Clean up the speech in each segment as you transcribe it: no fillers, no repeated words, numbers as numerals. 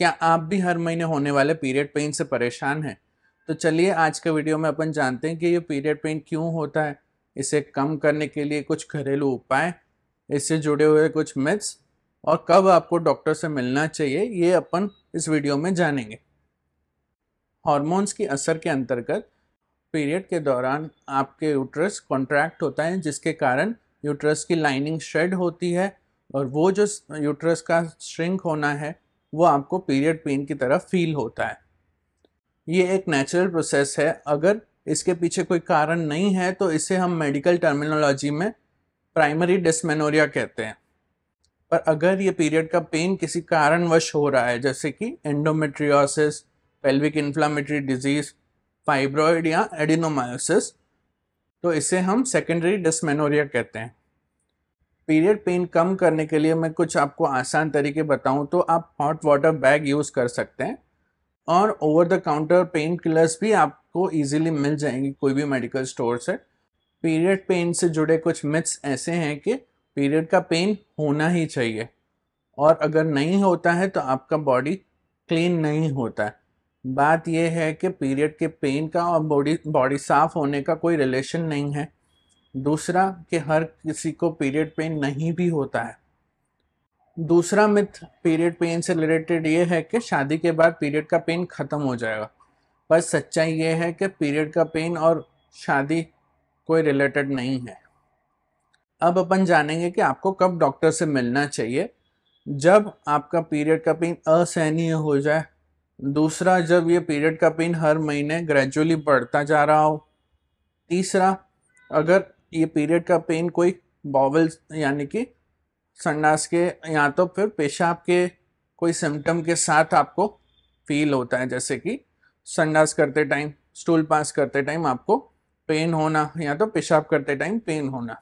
क्या आप भी हर महीने होने वाले पीरियड पेन से परेशान हैं? तो चलिए आज के वीडियो में अपन जानते हैं कि ये पीरियड पेन क्यों होता है, इसे कम करने के लिए कुछ घरेलू उपाय, इससे जुड़े हुए कुछ मिथ्स और कब आपको डॉक्टर से मिलना चाहिए, ये अपन इस वीडियो में जानेंगे। हॉर्मोन्स की असर के अंतर्गत पीरियड के दौरान आपके यूट्रस कॉन्ट्रैक्ट होता है, जिसके कारण यूट्रस की लाइनिंग शेड होती है और वो जो यूट्रस का श्रिंक होना है वो आपको पीरियड पेन की तरह फील होता है। ये एक नेचुरल प्रोसेस है। अगर इसके पीछे कोई कारण नहीं है तो इसे हम मेडिकल टर्मिनोलॉजी में प्राइमरी डिस्मेनोरिया कहते हैं। पर अगर ये पीरियड का पेन किसी कारणवश हो रहा है, जैसे कि endometriosis, pelvic inflammatory disease, fibroid या एडिनोमायोसिस, तो इसे हम सेकेंडरी डिस्मेनोरिया कहते हैं। पीरियड पेन कम करने के लिए मैं कुछ आपको आसान तरीके बताऊं तो आप हॉट वाटर बैग यूज़ कर सकते हैं और over the counter pain killers भी आपको इजीली मिल जाएंगी कोई भी मेडिकल स्टोर से। पीरियड पेन से जुड़े कुछ मिथ्स ऐसे हैं कि पीरियड का पेन होना ही चाहिए और अगर नहीं होता है तो आपका बॉडी क्लीन नहीं होता है। बात यह है कि पीरियड के पेन का और बॉडी साफ होने का कोई रिलेशन नहीं है। दूसरा कि हर किसी को पीरियड पेन नहीं भी होता है। दूसरा मिथ पीरियड पेन से रिलेटेड ये है कि शादी के बाद पीरियड का पेन खत्म हो जाएगा, पर सच्चाई ये है कि पीरियड का पेन और शादी कोई रिलेटेड नहीं है। अब अपन जानेंगे कि आपको कब डॉक्टर से मिलना चाहिए। जब आपका पीरियड का पेन असहनीय हो जाए। दूसरा, जब ये पीरियड का पेन हर महीने ग्रेजुअली बढ़ता जा रहा हो। तीसरा, अगर ये पीरियड का पेन कोई बॉवल यानी कि संडास के या तो फिर पेशाब के कोई सिम्टम के साथ आपको फील होता है, जैसे कि संडास करते टाइम, स्टूल पास करते टाइम आपको पेन होना या तो पेशाब करते टाइम पेन होना,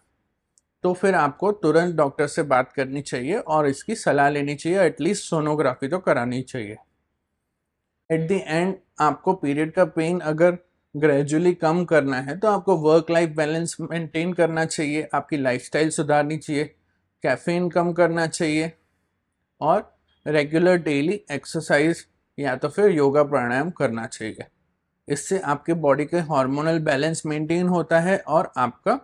तो फिर आपको तुरंत डॉक्टर से बात करनी चाहिए और इसकी सलाह लेनी चाहिए। एटलीस्ट सोनोग्राफी तो करानी चाहिए। एट द एंड आपको पीरियड का पेन अगर ग्रेजुअली कम करना है तो आपको वर्क लाइफ बैलेंस मेंटेन करना चाहिए, आपकी लाइफस्टाइल सुधारनी चाहिए, कैफीन कम करना चाहिए और रेगुलर डेली एक्सरसाइज या तो फिर योगा प्राणायाम करना चाहिए। इससे आपके बॉडी के हार्मोनल बैलेंस मेंटेन होता है और आपका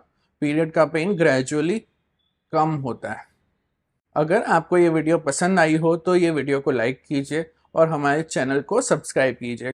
पीरियड का पेन ग्रेजुअली कम होता है। अगर आपको ये वीडियो पसंद आई हो तो ये वीडियो को लाइक कीजिए और हमारे चैनल को सब्सक्राइब कीजिए।